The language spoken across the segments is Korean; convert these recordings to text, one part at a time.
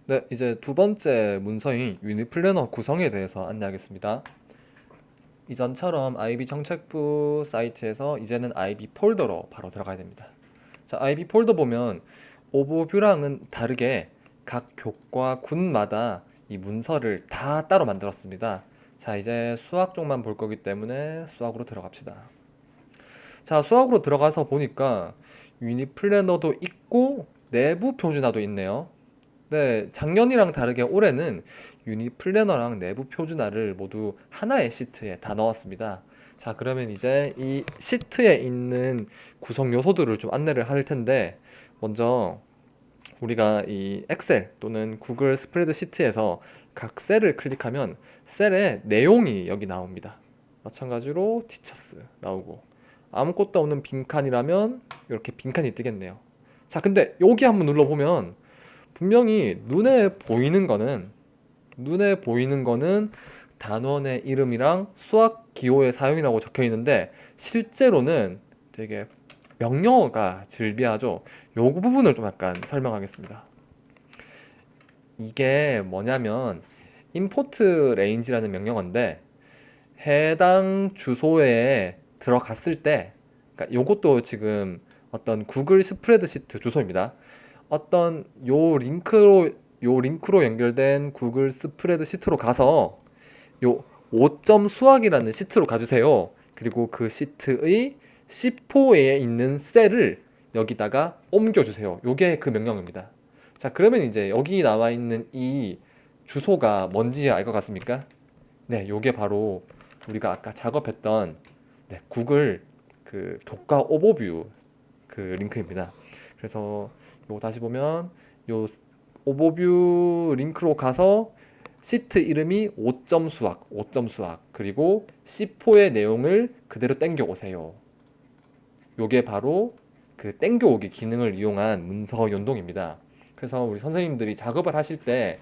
네, 이제 두 번째 문서인 유니플래너 구성에 대해서 안내하겠습니다. 이전처럼 IB 정책부 사이트에서 이제는 IB 폴더로 바로 들어가야 됩니다. 자, IB 폴더 보면 오버뷰랑은 다르게 각 교과 군마다 이 문서를 다 따로 만들었습니다. 자, 이제 수학 쪽만 볼 거기 때문에 수학으로 들어갑시다. 자, 수학으로 들어가서 보니까 유니플래너도 있고 내부 표준화도 있네요. 네, 작년이랑 다르게 올해는 유니 플래너랑 내부 표준화를 모두 하나의 시트에 다 넣었습니다. 자, 그러면 이제 이 시트에 있는 구성 요소들을 좀 안내를 할 텐데, 먼저 우리가 이 엑셀 또는 구글 스프레드시트에서 각 셀을 클릭하면 셀의 내용이 여기 나옵니다. 마찬가지로 티처스 나오고, 아무것도 없는 빈칸이라면 이렇게 빈칸이 뜨겠네요. 자, 근데 여기 한번 눌러보면 분명히 눈에 보이는 거는 단원의 이름이랑 수학 기호의 사용이라고 적혀 있는데 실제로는 되게 명령어가 즐비하죠. 요 부분을 좀 약간 설명하겠습니다. 이게 뭐냐면 import range라는 명령어인데 해당 주소에 들어갔을 때, 그러니까 요것도 지금 어떤 구글 스프레드시트 주소입니다. 어떤 요 링크로 연결된 구글 스프레드 시트로 가서 요 5점 수학이라는 시트로 가주세요. 그리고 그 시트의 C4에 있는 셀을 여기다가 옮겨주세요. 요게 그 명령입니다. 자, 그러면 이제 여기 나와 있는 이 주소가 뭔지 알 것 같습니까? 네, 요게 바로 우리가 아까 작업했던, 네, 구글 그 교과 오버뷰 그 링크입니다. 그래서 요 다시 보면 요 오버뷰 링크로 가서 시트 이름이 5점 수학, 5점 수학, 그리고 C4의 내용을 그대로 땡겨 오세요. 요게 바로 그 땡겨 오기 기능을 이용한 문서 연동입니다. 그래서 우리 선생님들이 작업을 하실 때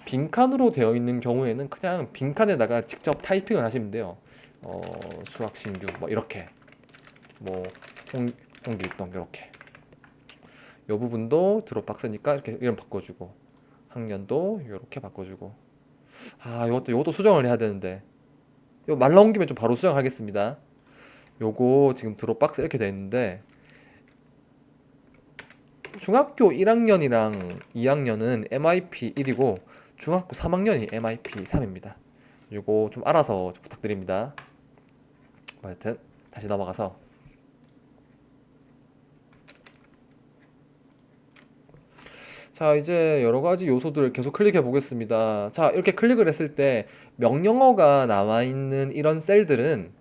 빈칸으로 되어 있는 경우에는 그냥 빈칸에다가 직접 타이핑을 하시면 돼요. 수학 신규 뭐 이렇게, 뭐 홍길동 이렇게. 요 부분도 드롭박스니까 이렇게 이름 바꿔주고, 학년도 이렇게 바꿔주고. 아, 요것도 수정을 해야 되는데 요 말 나온 김에 좀 바로 수정하겠습니다. 요거 지금 드롭박스 이렇게 돼 있는데 중학교 1학년이랑 2학년은 MIP 1이고 중학교 3학년이 MIP 3입니다. 요거 좀 알아서 좀 부탁드립니다. 하여튼 다시 넘어가서, 자, 이제 여러 가지 요소들을 계속 클릭해 보겠습니다. 자, 이렇게 클릭을 했을 때 명령어가 나와 있는 이런 셀들은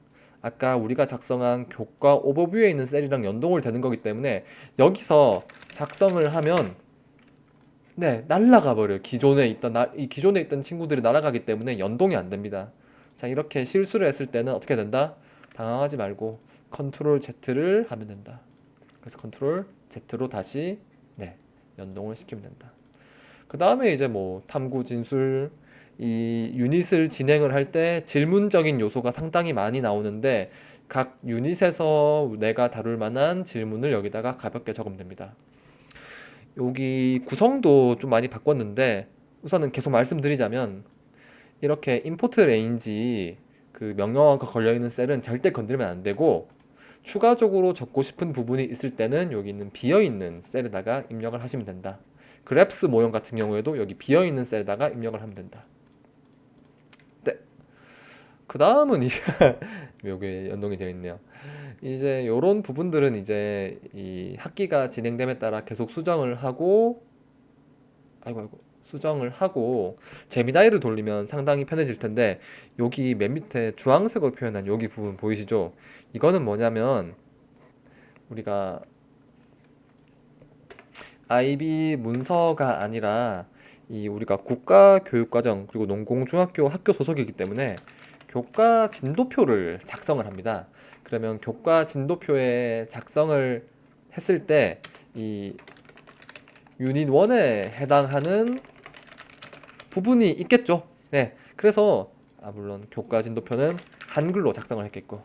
아까 우리가 작성한 교과 오버뷰에 있는 셀이랑 연동을 되는 거기 때문에 여기서 작성을 하면, 네, 날라가 버려요. 기존에 있던 친구들이 날아가기 때문에 연동이 안 됩니다. 자, 이렇게 실수를 했을 때는 어떻게 된다? 당황하지 말고 컨트롤 Z를 하면 된다. 그래서 컨트롤 Z로 다시, 네, 연동을 시키면 된다. 그 다음에 이제 뭐 탐구 진술, 이 유닛을 진행을 할 때 질문적인 요소가 상당히 많이 나오는데 각 유닛에서 내가 다룰 만한 질문을 여기다가 가볍게 적으면 됩니다. 여기 구성도 좀 많이 바꿨는데 우선은 계속 말씀드리자면 이렇게 임포트 레인지 그 명령어가 걸려있는 셀은 절대 건드리면 안 되고, 추가적으로 적고 싶은 부분이 있을 때는 여기 있는 비어있는 셀에다가 입력을 하시면 된다. 그래프스 모형 같은 경우에도 여기 비어있는 셀에다가 입력을 하면 된다. 네. 그 다음은 이제 여기 연동이 되어 있네요. 이제 요런 부분들은 이제 이 학기가 진행됨에 따라 계속 수정을 하고, 수정을 하고 재미다이를 돌리면 상당히 편해질 텐데, 여기 맨 밑에 주황색으로 표현한 여기 부분 보이시죠? 이거는 뭐냐면 우리가 IB 문서가 아니라 이 우리가 국가교육과정 그리고 농공중학교 학교 소속이기 때문에 교과 진도표를 작성을 합니다. 그러면 교과 진도표에 작성을 했을 때 이 유닛 1에 해당하는 부분이 있겠죠. 네. 그래서 물론 교과 진도표는 한글로 작성을 했겠고,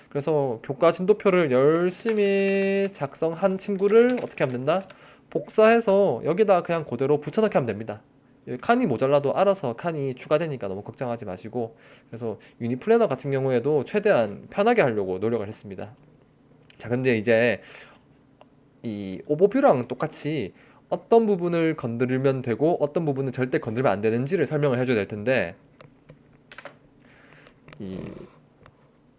그래서 교과 진도표를 열심히 작성한 친구를 어떻게 하면 된다? 복사해서 여기다 그냥 그대로 붙여넣기 하면 됩니다. 칸이 모자라도 알아서 칸이 추가되니까 너무 걱정하지 마시고, 그래서 유닛 플래너 같은 경우에도 최대한 편하게 하려고 노력을 했습니다. 자, 근데 이제 이 오버뷰랑 똑같이 어떤 부분을 건드리면 되고 어떤 부분은 절대 건드리면 안 되는지를 설명을 해줘야 될 텐데, 이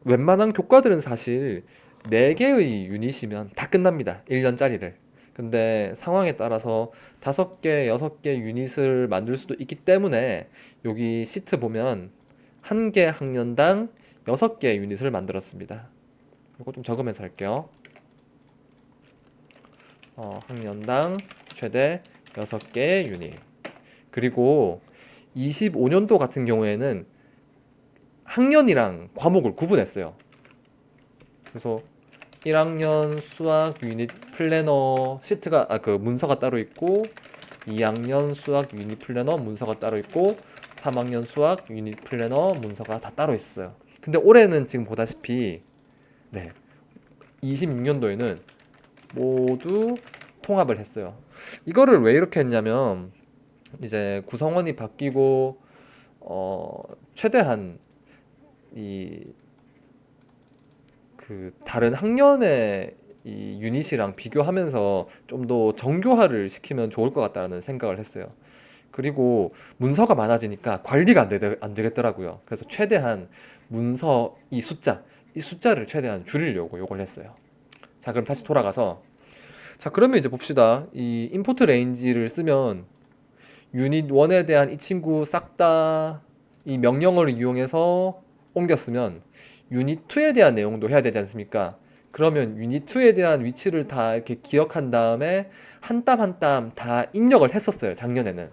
웬만한 교과들은 사실 4개의 유닛이면 다 끝납니다. 1년짜리를. 근데 상황에 따라서 5개, 6개 유닛을 만들 수도 있기 때문에 여기 시트 보면 한 개 학년당 6개 유닛을 만들었습니다. 이거 좀 적으면서 할게요. 학년당 최대 6개의 유닛. 그리고 25년도 같은 경우에는 학년이랑 과목을 구분했어요. 그래서 1학년 수학 유닛 플래너 시트가 그 문서가 따로 있고, 2학년 수학 유닛 플래너 문서가 따로 있고, 3학년 수학 유닛 플래너 문서가 다 따로 있어요. 근데 올해는 지금 보다시피, 네, 26년도에는 모두 통합을 했어요. 이거를 왜 이렇게 했냐면, 이제 구성원이 바뀌고 최대한 이 다른 학년의 이 유닛이랑 비교하면서 좀 더 정교화를 시키면 좋을 것 같다는 생각을 했어요. 그리고 문서가 많아지니까 관리가 안 되겠더라고요. 그래서 최대한 문서 이 숫자를 최대한 줄이려고 요걸 했어요. 자, 그럼 다시 돌아가서, 자, 그러면 이제 봅시다. 이 임포트 레인지를 쓰면 유닛 1에 대한 이 친구 싹 다 이 명령어를 이용해서 옮겼으면 유닛 2에 대한 내용도 해야 되지 않습니까? 그러면 유닛 2에 대한 위치를 다 이렇게 기억한 다음에 한 땀 한 땀 다 입력을 했었어요, 작년에는.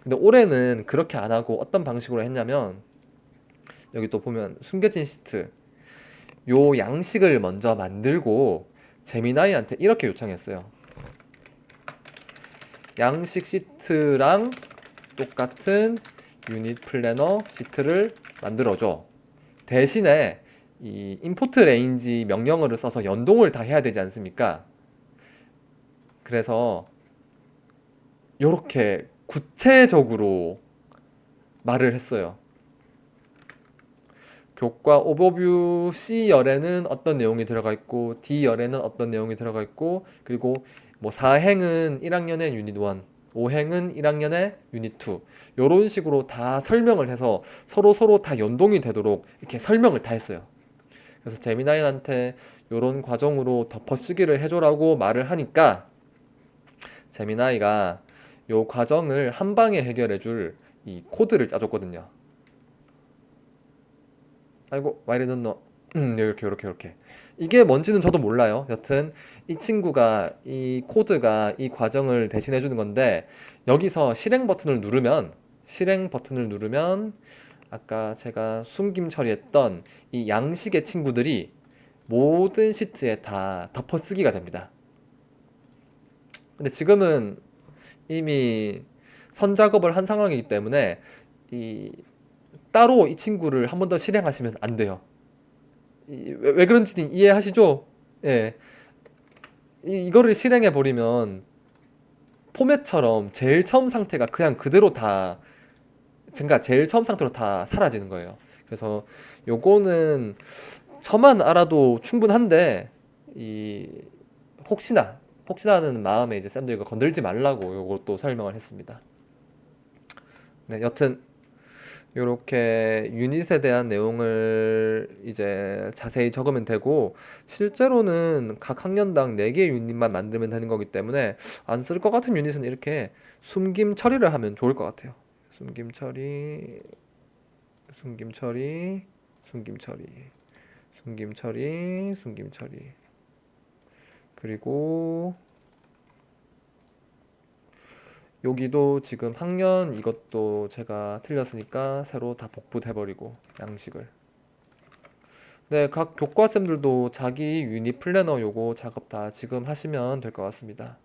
근데 올해는 그렇게 안 하고 어떤 방식으로 했냐면, 여기 또 보면 숨겨진 시트, 요 양식을 먼저 만들고 제미나이한테 이렇게 요청했어요. 양식 시트랑 똑같은 유닛 플래너 시트를 만들어줘. 대신에 이 임포트 레인지 명령어를 써서 연동을 다 해야 되지 않습니까? 그래서 이렇게 구체적으로 말을 했어요. 교과 오버뷰 C열에는 어떤 내용이 들어가 있고, D열에는 어떤 내용이 들어가 있고, 그리고 뭐 4행은 1학년의 유닛 1, 5행은 1학년의 유닛 2, 이런 식으로 다 설명을 해서 서로 다 연동이 되도록 이렇게 설명을 다 했어요. 그래서 재미나인한테 이런 과정으로 덮어쓰기를 해줘라고 말을 하니까, 재미나이가 요 과정을 한 방에 해결해줄 이 코드를 짜줬거든요. 아이고, 와 이래 늦노. 이렇게 이게 뭔지는 저도 몰라요. 여튼 이 친구가 이 코드가 이 과정을 대신해 주는 건데, 여기서 실행 버튼을 누르면 아까 제가 숨김 처리했던 이 양식의 친구들이 모든 시트에 다 덮어쓰기가 됩니다. 근데 지금은 이미 선 작업을 한 상황이기 때문에 이 따로 이 친구를 한 번 더 실행하시면 안 돼요. 왜 그런지는 이해하시죠? 예. 이거를 실행해 버리면 포맷처럼 제일 처음 상태가 그냥 그대로 다, 그러니까 제일 처음 상태로 다 사라지는 거예요. 그래서 요거는 저만 알아도 충분한데, 이 혹시나 하는 마음에 이제 쌤들 이거 건들지 말라고 요것도 설명을 했습니다. 네, 여튼 요렇게 유닛에 대한 내용을 이제 자세히 적으면 되고, 실제로는 각 학년당 4개 유닛만 만들면 되는 거기 때문에 안 쓸 것 같은 유닛은 이렇게 숨김 처리를 하면 좋을 것 같아요. 숨김 처리, 숨김 처리, 숨김 처리, 숨김 처리, 숨김 처리. 그리고 여기도 지금 학년 이것도 제가 틀렸으니까 새로 다 복붙해버리고 양식을. 네, 각 교과쌤들도 자기 유닛 플래너 요거 작업 다 지금 하시면 될 것 같습니다.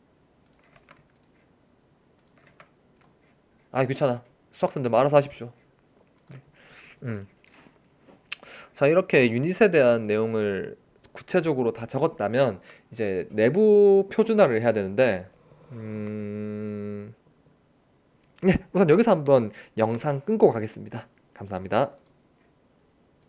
아, 귀찮아. 수학생들 알아서 하십시오. 음. 자, 이렇게 유닛에 대한 내용을 구체적으로 다 적었다면 이제 내부 표준화를 해야 되는데, 네, 우선 여기서 한번 영상 끊고 가겠습니다. 감사합니다.